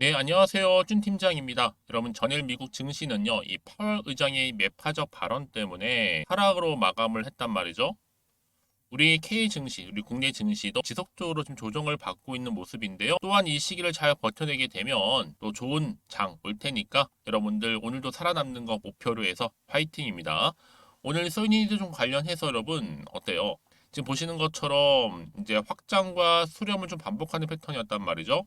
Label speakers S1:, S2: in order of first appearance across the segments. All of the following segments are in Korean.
S1: 네, 안녕하세요. 준 팀장입니다. 여러분, 전일 미국 증시는요, 이 파월 의장의 매파적 발언 때문에 하락으로 마감을 했단 말이죠. 우리 K 증시, 우리 국내 증시도 지속적으로 좀 조정을 받고 있는 모습인데요. 또한 이 시기를 잘 버텨내게 되면 또 좋은 장 올 테니까 여러분들 오늘도 살아남는 거 목표로 해서 파이팅입니다. 오늘 소니드 좀 관련해서 여러분 어때요? 지금 보시는 것처럼 이제 확장과 수렴을 좀 반복하는 패턴이었단 말이죠.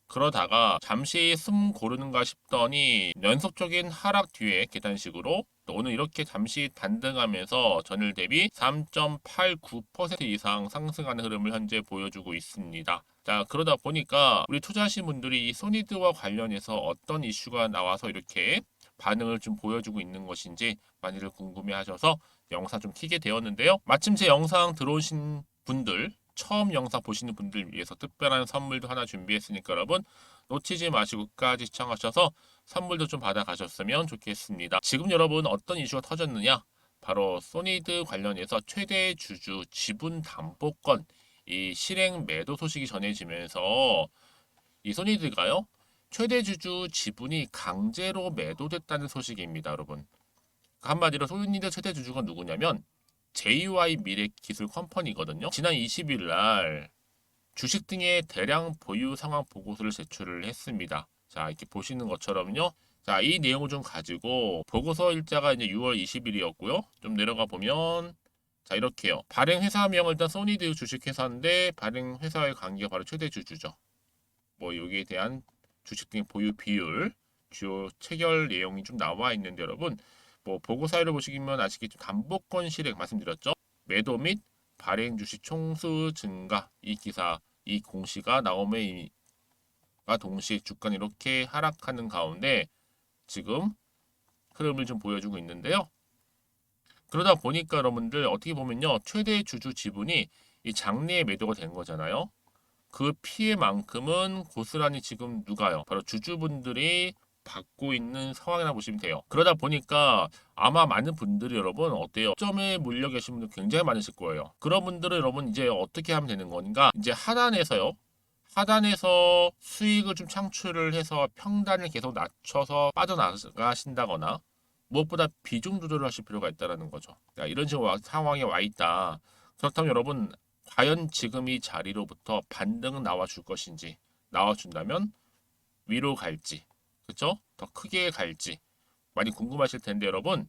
S1: 그러다가 잠시 숨 고르는가 싶더니 연속적인 하락 뒤에 계단식으로 또 오늘 이렇게 잠시 반등하면서 전일 대비 3.89% 이상 상승하는 흐름을 현재 보여주고 있습니다. 자, 그러다 보니까 우리 투자하신 분들이 이 소니드와 관련해서 어떤 이슈가 나와서 이렇게 반응을 좀 보여주고 있는 것인지 많이들 궁금해 하셔서 영상 좀 키게 되었는데요. 마침 제 영상 들어오신 분들 처음 영상 보시는 분들 위해서 특별한 선물도 하나 준비했으니까 여러분 놓치지 마시고 끝까지 시청하셔서 선물도 좀 받아가셨으면 좋겠습니다. 지금 여러분 어떤 이슈가 터졌느냐? 바로 소니드 관련해서 최대 주주 지분 담보권 이 실행 매도 소식이 전해지면서 이 소니드가요 최대 주주 지분이 강제로 매도됐다는 소식입니다, 여러분. 한마디로 소니드 최대 주주가 누구냐면 JY 미래기술 컴퍼니거든요. 지난 20일 날 주식 등의 대량 보유 상황 보고서를 제출을 했습니다. 자, 이렇게 보시는 것처럼요. 자, 이 내용을 좀 가지고 보고서 일자가 이제 6월 20일이었고요. 좀 내려가 보면 자, 이렇게요. 발행 회사명은 일단 소니드 주식회사인데 발행 회사의 관계가 바로 최대 주주죠. 뭐 여기에 대한 주식 등의 보유 비율, 주요 체결 내용이 좀 나와 있는데 여러분 뭐 보고 사유를 보시면 아시겠지만 담보권 실행 말씀드렸죠. 매도 및 발행 주식 총수 증가 이 기사 이 공시가 나옴과 동시에 주가는 이렇게 하락하는 가운데 지금 흐름을 좀 보여주고 있는데요. 그러다 보니까 여러분들 어떻게 보면요 최대 주주 지분이 이 장래에 매도가 된 거잖아요. 그 피해만큼은 고스란히 지금 누가요? 바로 주주분들이 받고 있는 상황이라 보시면 돼요. 그러다 보니까 아마 많은 분들이 여러분 어때요? 점에 몰려 계신 분들 굉장히 많으실 거예요. 그런 분들은 여러분 이제 어떻게 하면 되는 건가? 이제 하단에서요. 하단에서 수익을 좀 창출을 해서 평단을 계속 낮춰서 빠져나가신다거나 무엇보다 비중 조절을 하실 필요가 있다는 거죠. 그러니까 이런 식으로 상황에 와 있다. 그렇다면 여러분 과연 지금 이 자리로부터 반등은 나와줄 것인지 나와준다면 위로 갈지 그쵸? 더 크게 갈지 많이 궁금하실 텐데 여러분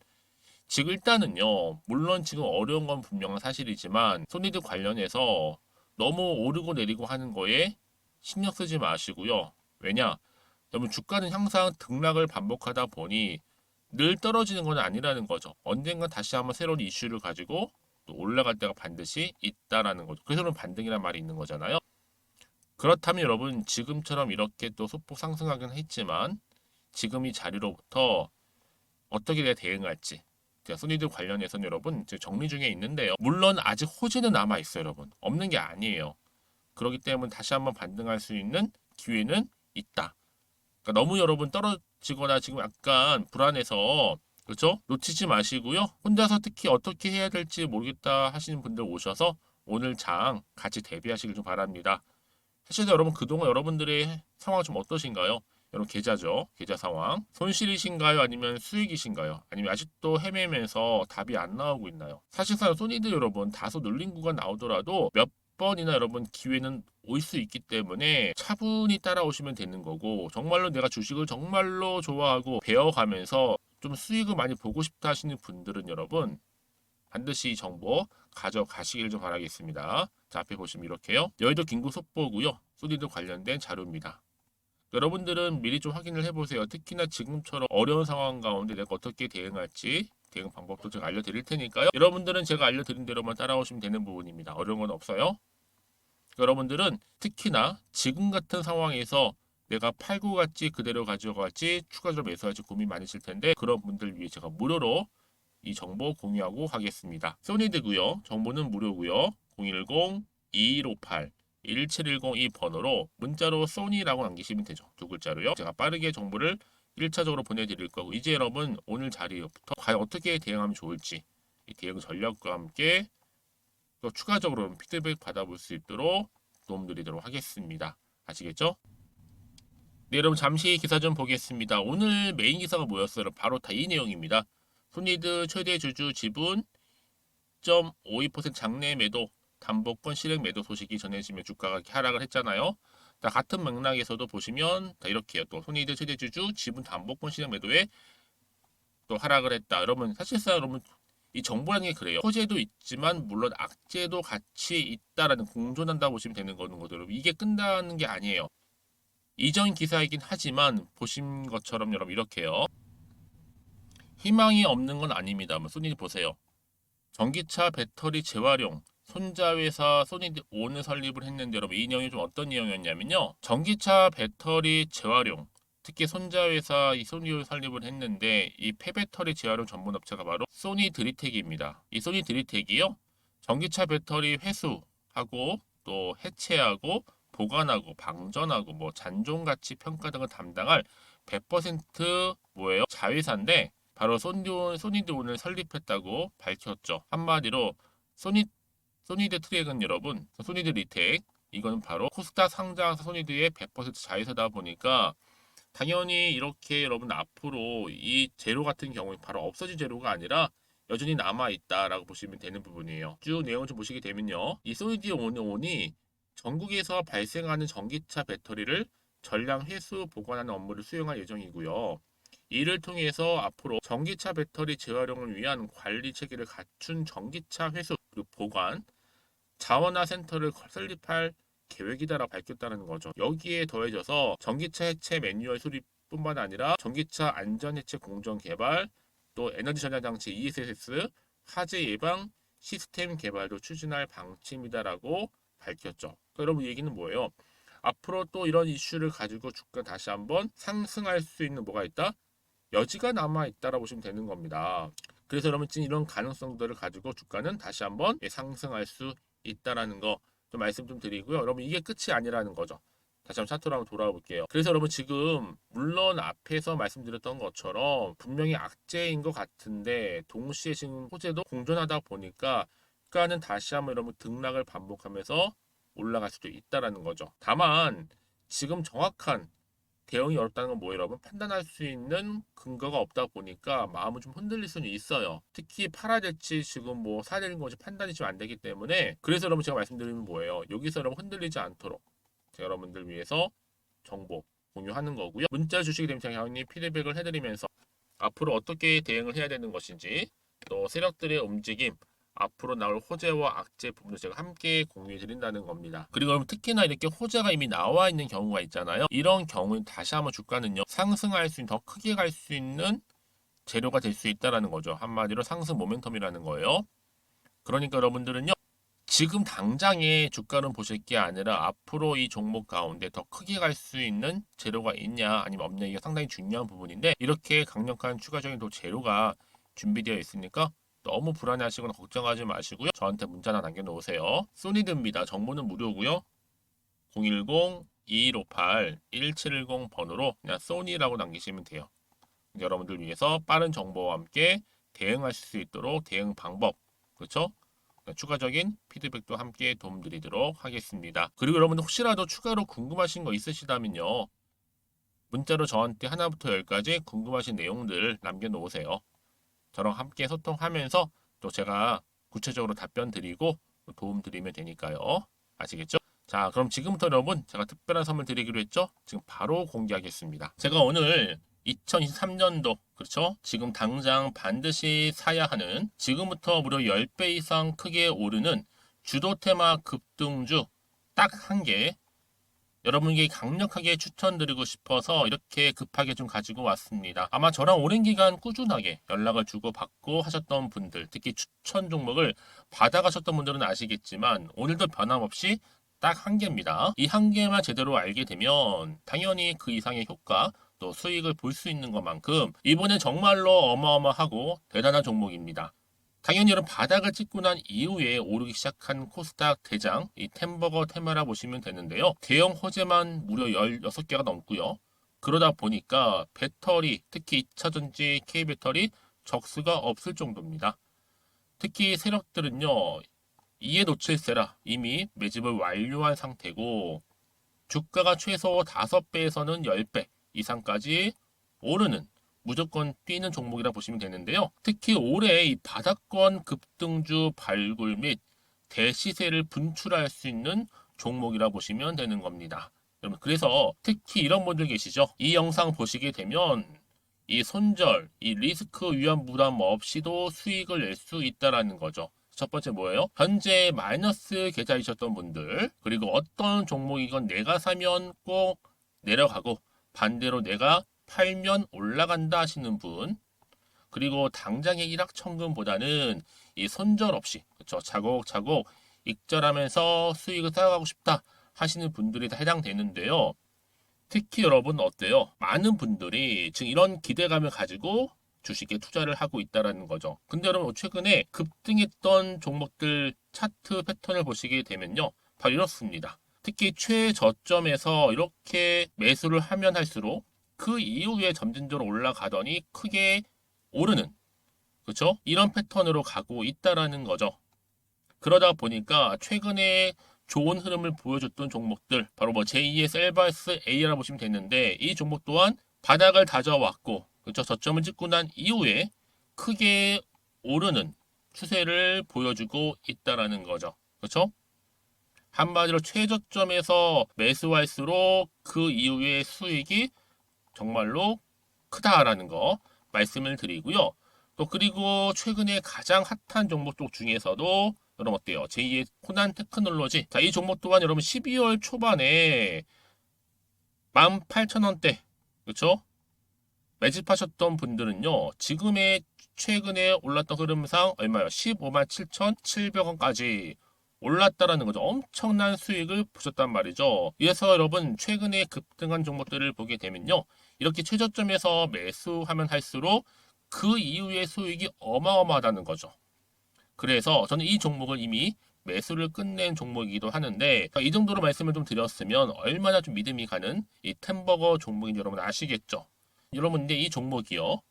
S1: 지금 일단은요 물론 지금 어려운 건 분명한 사실이지만 손니드 관련해서 너무 오르고 내리고 하는 거에 신경 쓰지 마시고요 왜냐 여러분 주가는 항상 등락을 반복하다 보니 늘 떨어지는 건 아니라는 거죠. 언젠가 다시 한번 새로운 이슈를 가지고 또 올라갈 때가 반드시 있다라는 거죠. 그래서 반등이란 말이 있는 거잖아요. 그렇다면 여러분 지금처럼 이렇게 또 소폭 상승하긴 했지만 지금 이 자리로부터 어떻게 내가 대응할지 소니드 관련해서는 여러분 지금 정리 중에 있는데요. 물론 아직 호재는 남아 있어요, 여러분. 없는 게 아니에요. 그렇기 때문에 다시 한번 반등할 수 있는 기회는 있다. 그러니까 너무 여러분 떨어지거나 지금 약간 불안해서 그렇죠? 놓치지 마시고요. 혼자서 특히 어떻게 해야 될지 모르겠다 하시는 분들 오셔서 오늘 장 같이 대비하시길 좀 바랍니다. 사실 여러분 그동안 여러분들의 상황 좀 어떠신가요? 여러분 계좌죠. 계좌 상황. 손실이신가요? 아니면 수익이신가요? 아니면 아직도 헤매면서 답이 안 나오고 있나요? 사실상 소니드 여러분 다소 눌린 구간 나오더라도 몇 번이나 여러분 기회는 올 수 있기 때문에 차분히 따라오시면 되는 거고 정말로 내가 주식을 정말로 좋아하고 배워가면서 좀 수익을 많이 보고 싶다 하시는 분들은 여러분 반드시 이 정보 가져가시길 좀 바라겠습니다. 자, 앞에 보시면 이렇게요. 여의도 긴급 속보고요. 소니드 관련된 자료입니다. 여러분들은 미리 좀 확인을 해보세요. 특히나 지금처럼 어려운 상황 가운데 내가 어떻게 대응할지 대응 방법도 제가 알려드릴 테니까요. 여러분들은 제가 알려드린 대로만 따라오시면 되는 부분입니다. 어려운 건 없어요. 여러분들은 특히나 지금 같은 상황에서 내가 팔고 갈지 그대로 가져갈지 추가적으로 매수할지 고민 많으실 텐데 그런 분들 위해 제가 무료로 이 정보 공유하고 하겠습니다. 소니드고요. 정보는 무료고요. 010-2158-1710 이 번호로 문자로 소니라고 남기시면 되죠. 두 글자로요. 제가 빠르게 정보를 1차적으로 보내드릴 거고 이제 여러분 오늘 자리부터 과연 어떻게 대응하면 좋을지 이 대응 전략과 함께 또 추가적으로 피드백 받아볼 수 있도록 도움드리도록 하겠습니다. 아시겠죠? 네, 여러분 잠시 기사 좀 보겠습니다. 오늘 메인 기사가 뭐였어요? 바로 다 이 내용입니다. 손히드 최대 주주 지분 0.52% 장내 매도 담보권 실행 매도 소식이 전해지며 주가가 하락을 했잖아요. 같은 맥락에서도 보시면 이렇게요. 또 손히드 최대 주주 지분 담보권 실행 매도에 또 하락을 했다. 여러분 사실상 여러분 이 정보라는 게 그래요. 호재도 있지만 물론 악재도 같이 있다라는 공존한다고 보시면 되는 거거든요. 여러분 이게 끝나는 게 아니에요. 이전 기사이긴 하지만 보신 것처럼 여러분 이렇게요. 희망이 없는 건 아닙니다. 소니드 보세요. 전기차 배터리 재활용 손자회사 소니드 온을 설립을 했는데 여러분 이 내용이 좀 어떤 내용이었냐면요. 전기차 배터리 재활용 특히 손자회사 이 소니를 설립을 했는데 이 폐배터리 재활용 전문 업체가 바로 소니 드리텍입니다. 이 소니 드리텍이요. 전기차 배터리 회수하고 또 해체하고 보관하고 방전하고 뭐 잔존 가치 평가 등을 담당할 100% 뭐예요? 자회사인데 바로 소니드온을 설립했다고 밝혔죠. 한마디로 소니 소니드 트랙은 여러분 소니드 리텍 이거는 바로 코스닥 상장 소니드의 100% 자회사다 보니까 당연히 이렇게 여러분 앞으로 이 재료 같은 경우에 바로 없어진 재료가 아니라 여전히 남아 있다라고 보시면 되는 부분이에요. 쭉 내용을 좀 보시게 되면요. 이 소니드 온이 전국에서 발생하는 전기차 배터리를 전량 회수 보관하는 업무를 수행할 예정이고요. 이를 통해서 앞으로 전기차 배터리 재활용을 위한 관리 체계를 갖춘 전기차 회수 그리고 보관 자원화 센터를 설립할 계획이다라고 밝혔다는 거죠. 여기에 더해져서 전기차 해체 매뉴얼 수립뿐만 아니라 전기차 안전 해체 공정 개발, 또 에너지 전환 장치 ESS 화재 예방 시스템 개발도 추진할 방침이다라고 밝혔죠. 그러니까 여러분 얘기는 뭐예요? 앞으로 또 이런 이슈를 가지고 주가 다시 한번 상승할 수 있는 뭐가 있다? 여지가 남아 있다라고 보시면 되는 겁니다. 그래서 여러분 지금 이런 가능성들을 가지고 주가는 다시 한번 상승할 수 있다라는 거 좀 말씀 좀 드리고요. 여러분 이게 끝이 아니라는 거죠. 다시 한번 차트로 한번 돌아와 볼게요. 그래서 여러분 지금 물론 앞에서 말씀드렸던 것처럼 분명히 악재인 것 같은데 동시에 지금 호재도 공존하다 보니까 주가는 다시 한번 여러분 등락을 반복하면서 올라갈 수도 있다라는 거죠. 다만 지금 정확한 대응이 어렵다는 건 뭐예요, 여러분? 판단할 수 있는 근거가 없다 보니까 마음은 좀 흔들릴 수는 있어요. 특히 팔아야 될지 지금 뭐 사야 되는 건지 판단이 좀 안 되기 때문에 그래서 여러분 제가 말씀드리는 뭐예요? 여기서 여러분 흔들리지 않도록 제가 여러분들 위해서 정보 공유하는 거고요. 문자 주시게 되면 제가 형님 피드백을 해드리면서 앞으로 어떻게 대응을 해야 되는 것인지 또 세력들의 움직임 앞으로 나올 호재와 악재 부분을 제가 함께 공유해 드린다는 겁니다. 그리고 여러분 특히나 이렇게 호재가 이미 나와 있는 경우가 있잖아요. 이런 경우는 다시 한번 주가는요. 상승할 수 있는 더 크게 갈 수 있는 재료가 될 수 있다라는 거죠. 한마디로 상승 모멘텀이라는 거예요. 그러니까 여러분들은요. 지금 당장의 주가는 보실 게 아니라 앞으로 이 종목 가운데 더 크게 갈 수 있는 재료가 있냐 아니면 없냐 이게 상당히 중요한 부분인데 이렇게 강력한 추가적인 또 재료가 준비되어 있으니까 너무 불안해하시거나 걱정하지 마시고요. 저한테 문자나 남겨놓으세요. 소니드입니다. 정보는 무료고요. 010-2158-1710 번호로 그냥 소니라고 남기시면 돼요. 여러분들 위해서 빠른 정보와 함께 대응하실 수 있도록 대응 방법 그렇죠? 추가적인 피드백도 함께 도움드리도록 하겠습니다. 그리고 여러분들 혹시라도 추가로 궁금하신 거 있으시다면요. 문자로 저한테 하나부터 열까지 궁금하신 내용들 남겨놓으세요. 저랑 함께 소통하면서 또 제가 구체적으로 답변 드리고 도움 드리면 되니까요. 아시겠죠? 자, 그럼 지금부터 여러분 제가 특별한 선물 드리기로 했죠? 지금 바로 공개하겠습니다. 제가 오늘 2023년도 그렇죠? 지금 당장 반드시 사야 하는 지금부터 무려 10배 이상 크게 오르는 주도 테마 급등주 딱 한 개 여러분에게 강력하게 추천드리고 싶어서 이렇게 급하게 좀 가지고 왔습니다. 아마 저랑 오랜 기간 꾸준하게 연락을 주고받고 하셨던 분들, 특히 추천 종목을 받아가셨던 분들은 아시겠지만 오늘도 변함없이 딱 한 개입니다. 이 한 개만 제대로 알게 되면 당연히 그 이상의 효과, 또 수익을 볼 수 있는 것만큼 이번에 정말로 어마어마하고 대단한 종목입니다. 당연히 여러분 바닥을 찍고 난 이후에 오르기 시작한 코스닥 대장 이 템버거 테마라 보시면 되는데요. 대형 호재만 무려 16개가 넘고요. 그러다 보니까 배터리, 특히 2차전지 K배터리 적수가 없을 정도입니다. 특히 세력들은요. 이에 놓칠세라 이미 매집을 완료한 상태고 주가가 최소 5배에서는 10배 이상까지 오르는 무조건 뛰는 종목이라 보시면 되는데요. 특히 올해 이 바닥권 급등주 발굴 및 대시세를 분출할 수 있는 종목이라 보시면 되는 겁니다. 여러분, 그래서 특히 이런 분들 계시죠? 이 영상 보시게 되면 이 손절, 이 리스크 위험 부담 없이도 수익을 낼 수 있다라는 거죠. 첫 번째 뭐예요? 현재 마이너스 계좌이셨던 분들, 그리고 어떤 종목이건 내가 사면 꼭 내려가고 반대로 내가 팔면 올라간다 하시는 분, 그리고 당장의 일확천금보다는 이 손절 없이, 그렇죠, 차곡차곡 익절하면서 수익을 쌓아가고 싶다 하시는 분들이 다 해당되는데요. 특히 여러분 어때요? 많은 분들이 지금 이런 기대감을 가지고 주식에 투자를 하고 있다라는 거죠. 근데 여러분, 최근에 급등했던 종목들 차트 패턴을 보시게 되면요, 바로 이렇습니다. 특히 최저점에서 이렇게 매수를 하면 할수록 그 이후에 점진적으로 올라가더니 크게 오르는, 그렇죠? 이런 패턴으로 가고 있다라는 거죠. 그러다 보니까 최근에 좋은 흐름을 보여줬던 종목들, 바로 뭐 제2의 셀바스 A라고 보시면 되는데, 이 종목 또한 바닥을 다져왔고, 그렇죠? 저점을 찍고 난 이후에 크게 오르는 추세를 보여주고 있다라는 거죠. 그렇죠? 한마디로 최저점에서 매수할수록 그 이후에 수익이 정말로 크다라는 거 말씀을 드리고요. 또 그리고 최근에 가장 핫한 종목 중에서도 여러분 어때요? 제2의 코난 테크놀로지. 자, 이 종목 또한 여러분 12월 초반에 18,000원대, 그렇죠? 매집하셨던 분들은요, 지금의 최근에 올랐던 흐름상 얼마요? 15만 7,700원까지 올랐다라는 거죠. 엄청난 수익을 보셨단 말이죠. 그래서 여러분, 최근에 급등한 종목들을 보게 되면요, 이렇게 최저점에서 매수하면 할수록 그 이후의 수익이 어마어마하다는 거죠. 그래서 저는 이 종목을 이미 매수를 끝낸 종목이기도 하는데, 이 정도로 말씀을 좀 드렸으면 얼마나 좀 믿음이 가는 이 템버거 종목인지 여러분 아시겠죠? 여러분, 근데 이 종목이요,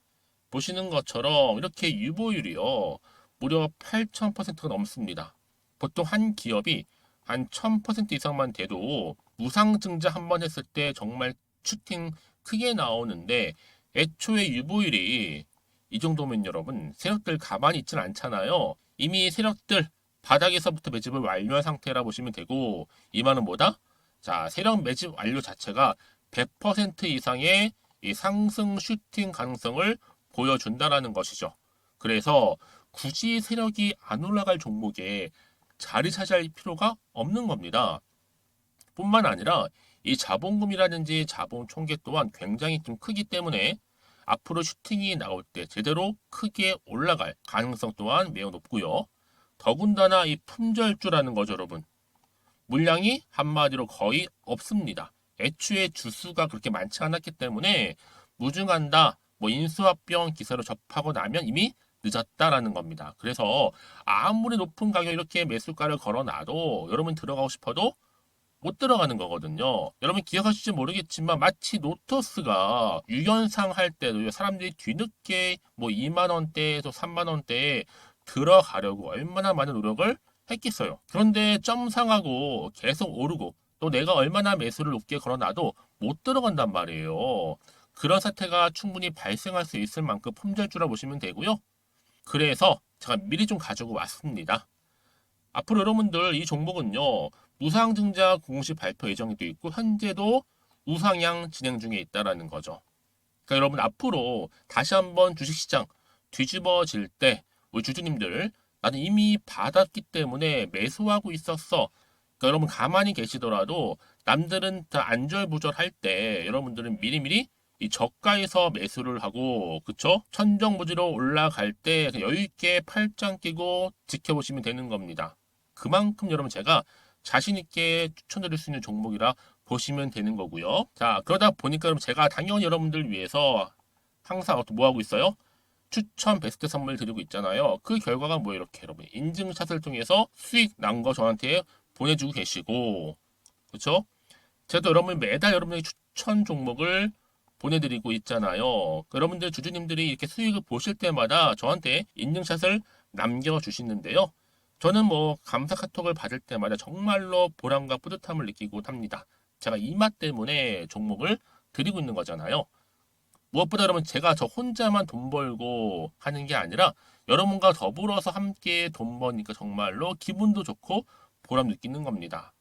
S1: 보시는 것처럼 이렇게 유보율이요, 무려 8,000%가 넘습니다. 보통 한 기업이 한 1000% 이상만 돼도 무상증자 한 번 했을 때 정말 슈팅 크게 나오는데, 애초에 유보율이 이 정도면 여러분, 세력들 가만히 있진 않잖아요. 이미 세력들 바닥에서부터 매집을 완료한 상태라 보시면 되고, 이 말은 뭐다? 자, 세력 매집 완료 자체가 100% 이상의 이 상승 슈팅 가능성을 보여준다라는 것이죠. 그래서 굳이 세력이 안 올라갈 종목에 자리 차지할 필요가 없는 겁니다. 뿐만 아니라 이 자본금이라든지 자본 총계 또한 굉장히 좀 크기 때문에 앞으로 슈팅이 나올 때 제대로 크게 올라갈 가능성 또한 매우 높고요. 더군다나 이 품절주라는 거죠, 여러분. 물량이 한마디로 거의 없습니다. 애초에 주수가 그렇게 많지 않았기 때문에 무증한다, 뭐 인수합병 기사로 접하고 나면 이미 늦었다라는 겁니다. 그래서 아무리 높은 가격 이렇게 매수가를 걸어놔도 여러분 들어가고 싶어도 못 들어가는 거거든요. 여러분 기억하실지 모르겠지만 마치 노토스가 유연상 할 때도 사람들이 뒤늦게 뭐 2만 원대에서 3만 원대에 들어가려고 얼마나 많은 노력을 했겠어요. 그런데 점상하고 계속 오르고 또 내가 얼마나 매수를 높게 걸어놔도 못 들어간단 말이에요. 그런 사태가 충분히 발생할 수 있을 만큼 품절주라 보시면 되고요. 그래서 제가 미리 좀 가지고 왔습니다. 앞으로 여러분들 이 종목은요, 무상증자 공식 발표 예정이 돼 있고 현재도 우상향 진행 중에 있다라는 거죠. 그러니까 여러분 앞으로 다시 한번 주식시장 뒤집어질 때 우리 주주님들, 나는 이미 받았기 때문에 매수하고 있었어. 그러니까 여러분 가만히 계시더라도 남들은 다 안절부절할 때 여러분들은 미리미리 이 저가에서 매수를 하고, 그쵸? 천정부지로 올라갈 때 여유 있게 팔짱 끼고 지켜보시면 되는 겁니다. 그만큼 여러분 제가 자신 있게 추천드릴 수 있는 종목이라 보시면 되는 거고요. 자, 그러다 보니까 여러분 제가 당연히 여러분들 위해서 항상 뭐 하고 있어요? 추천 베스트 선물 드리고 있잖아요. 그 결과가 뭐 이렇게 여러분 인증샷을 통해서 수익 난 거 저한테 보내주고 계시고, 그렇죠? 제가 여러분 매달 여러분의 추천 종목을 보내드리고 있잖아요. 여러분들 주주님들이 이렇게 수익을 보실 때마다 저한테 인증샷을 남겨주시는데요. 저는 뭐 감사 카톡을 받을 때마다 정말로 보람과 뿌듯함을 느끼고 합니다. 제가 이 맛 때문에 종목을 드리고 있는 거잖아요. 무엇보다 여러분 제가 저 혼자만 돈 벌고 하는 게 아니라 여러분과 더불어서 함께 돈 버니까 정말로 기분도 좋고 보람 느끼는 겁니다.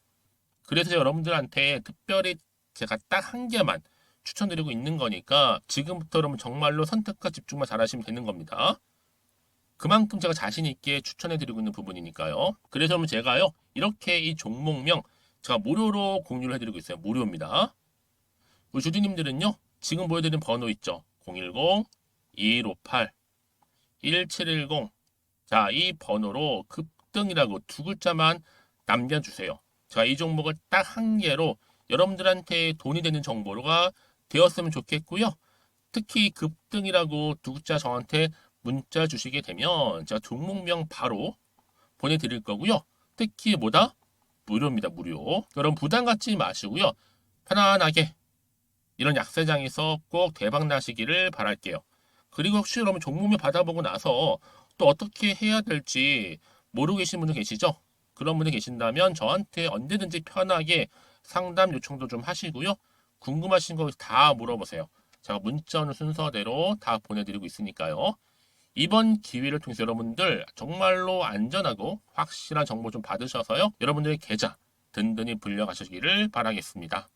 S1: 그래서 제가 여러분들한테 특별히 제가 딱 한 개만 추천드리고 있는 거니까 지금부터 여러분 정말로 선택과 집중만 잘하시면 되는 겁니다. 그만큼 제가 자신 있게 추천해드리고 있는 부분이니까요. 그래서 여러분 제가요 이렇게 이 종목명 제가 무료로 공유를 해드리고 있어요. 무료입니다. 우리 주주님들은요 지금 보여드린 번호 있죠. 010-2158-1710. 자, 이 번호로 급등이라고 두 글자만 남겨주세요. 자, 이 종목을 딱 한 개로 여러분들한테 돈이 되는 정보가 되었으면 좋겠고요. 특히 급등이라고 두 글자 저한테 문자 주시게 되면 제가 종목명 바로 보내드릴 거고요. 특히 뭐다? 무료입니다. 무료. 여러분 부담 갖지 마시고요. 편안하게 이런 약세장에서 꼭 대박 나시기를 바랄게요. 그리고 혹시 여러분 종목명 받아보고 나서 또 어떻게 해야 될지 모르고 계신 분들 계시죠? 그런 분들 계신다면 저한테 언제든지 편하게 상담 요청도 좀 하시고요. 궁금하신 거 다 물어보세요. 제가 문자 오는 순서대로 다 보내드리고 있으니까요. 이번 기회를 통해서 여러분들 정말로 안전하고 확실한 정보 좀 받으셔서요. 여러분들의 계좌 든든히 불려가시기를 바라겠습니다.